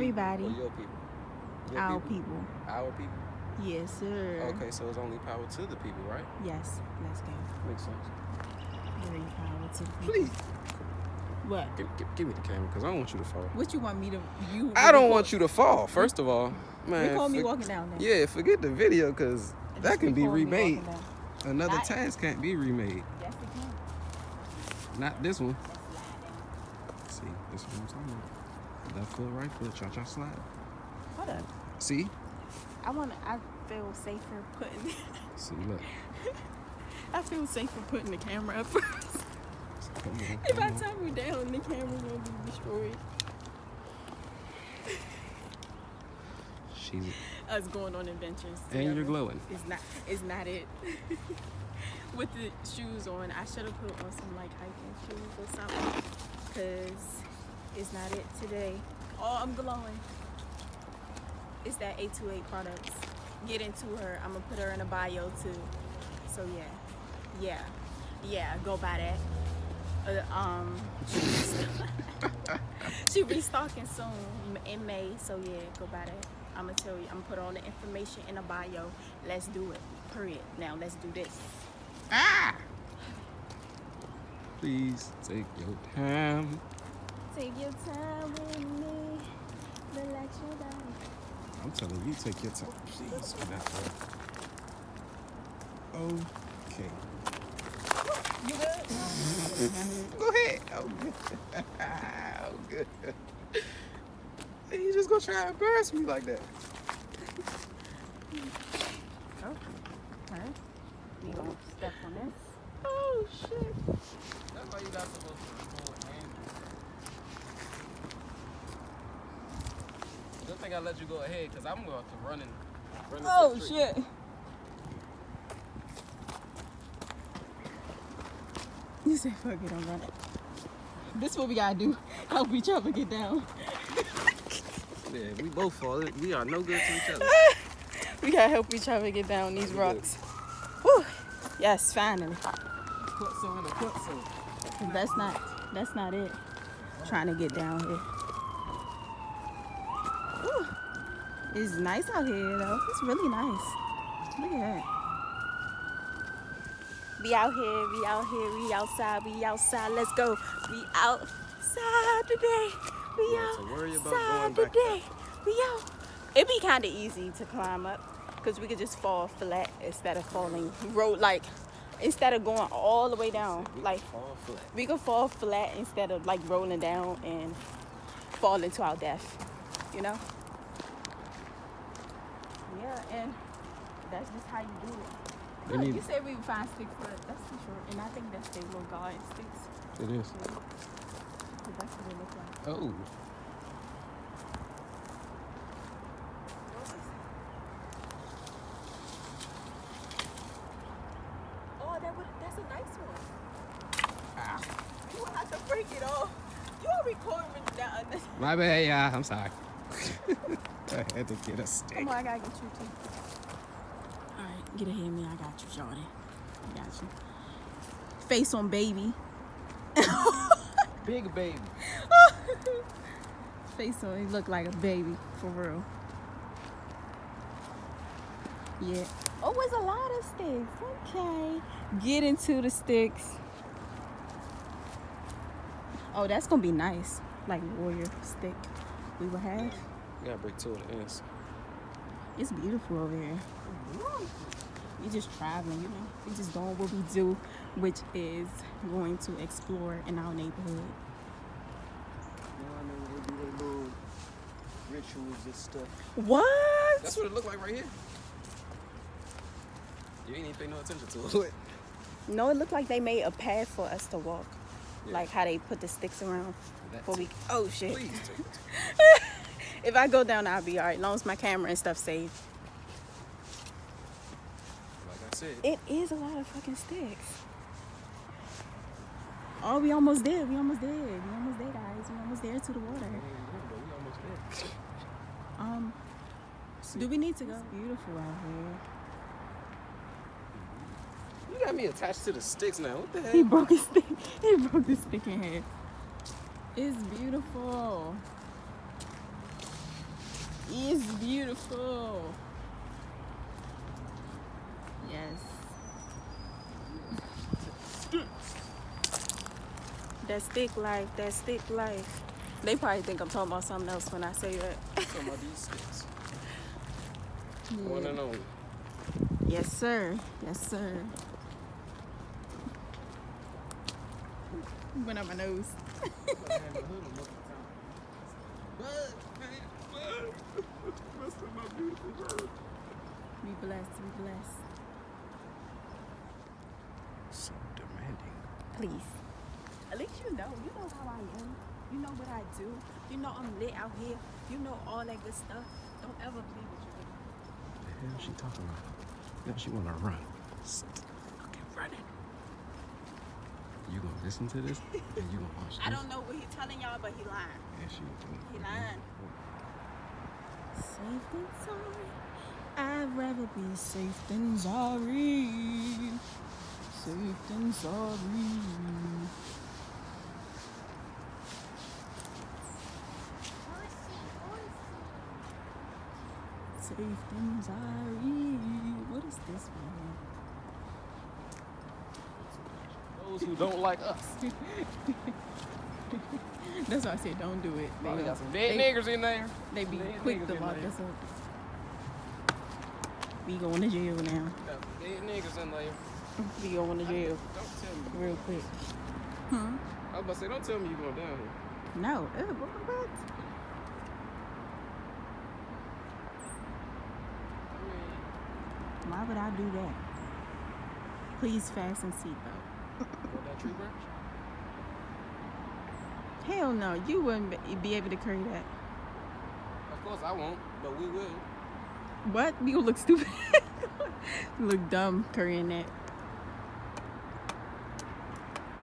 Everybody. People or your people? Our people. Our people? Yes, sir. Okay, so it's only power to the people, right? Yes, let's go. Makes sense. Very power to the people. Please. What? Give me the camera, because I don't want you to fall. What you want me to... I don't want you to fall, first of all. Man, record me walking down there. Yeah, forget the video, because that can be remade. Another Not- task can't be remade. Yes, it can. Not this one. See, this is what I'm talking about. Left foot, right foot, cha-cha slide. Hold up. See? I feel safer putting... See, look. I feel safer putting the camera up first. Come on, If come I on. turn me down, the camera will be destroyed. She's... Us going on adventures. And together. you're glowing. It's not it. With the shoes on, I should have put on some like hiking shoes or something, cause it's not it today. Oh, I'm glowing. It's that 828 products. Get into her. I'm gonna put her in a bio too. So yeah. Go buy that. She restocking soon in May. So yeah, go buy that. I'm gonna tell you. I'm gonna put all the information in a bio. Let's do it. Period. Now let's do this. Ah! Please take your time. Take your time with me. Relax your body. I'm telling you, take your time. Please, get that way. Okay. You good? Go ahead. Oh, good. Oh, good. You just gonna try to embarrass me like that. Oh. Alright. We gonna step on this. Oh shit. That's why you got supposed to record Andrew. Good thing I let you go ahead, because I'm going to run into Oh the tree. shit. You say fuck it, I'm running. This is what we gotta do. Help each other get down. Yeah, we both fall. We are no good to each other. We gotta help each other get down these rocks. Whew. Yes, finally. Put so in a put so. That's not it. Trying to get down here. Whew. It's nice out here though. It's really nice. Look at that. We out here, we outside, let's go. We outside today. We You have to worry about going outside back today. We out. It'd be kind of easy to climb up because we could just fall flat instead of falling instead of going all the way down. Like Fall flat. we could fall flat instead of like rolling down and falling to our death. You know? Yeah, and that's just how you do it. They Look, need- you said we would find sticks, but that's too short. And I think that's their little garden sticks. It is. Yeah. 'Cause that's what they look like. Oh. Oh, that's a nice one. Ah. You will have to break it off. You are recording that. My bad, yeah. I'm sorry. I had to get a stick. Come on, I gotta get you too. Alright, get ahead of me. I got you, Shawty. I got you. Face on baby. Big baby. Face on, he look like a baby, for real. Yeah. Oh, it's a lot of sticks. Okay. Get into the sticks. Oh, that's gonna be nice. Like warrior stick we will have. You gotta break two of the ends. It's beautiful over here. We just traveling, you know. We just doing what we do, which is going to explore in our neighborhood. You know, I mean, they do their little rituals and stuff. What? That's what it looked like right here. You ain't even pay no attention to it. No, it looked like they made a path for us to walk. Yeah. Like how they put the sticks around before we. Oh shit! Please take it. If I go down, I'll be alright. As long as my camera and stuff saved. Like I said. It is a lot of fucking sticks. Oh, we almost there. We almost there. We almost there, guys. We almost there to the water. Do we need to go? It's beautiful out here. You got me attached to the sticks now. What the heck? He broke his stick. He broke his stick in half. It's beautiful. is beautiful. Yes. That stick life, that stick life. They probably think I'm talking about something else when I say that. Some of these sticks. Yeah. One and only. Yes, sir. Yes, sir. Went up my nose. Be blessed, be blessed. So demanding. Please. At least you know how I am. You know what I do. You know I'm lit out here. You know all that good stuff. Don't ever play with you. The hell she talking about? No, she wanna run. Okay, running. You gonna listen to this and you gonna watch this? I don't know what he's telling y'all, but he lying. Yeah, she He lying. Safe than sorry. I'd rather be safe than sorry. Safe than sorry. Safe than sorry. What is this one? Those who don't like us. That's why I said don't do it. They got some dead niggers in there. They be Dead quick niggas to in lock there. us up. We going to jail now. Got some dead niggas in there. We going to jail Don't tell me. real quick. I was about to say, don't tell me you're going down here. No. What? Why would I do that? Please fasten seatbelt. What, that tree branch? Hell no, you wouldn't be able to carry that. Of course I won't, but we will. What? You look stupid. You look dumb carrying that.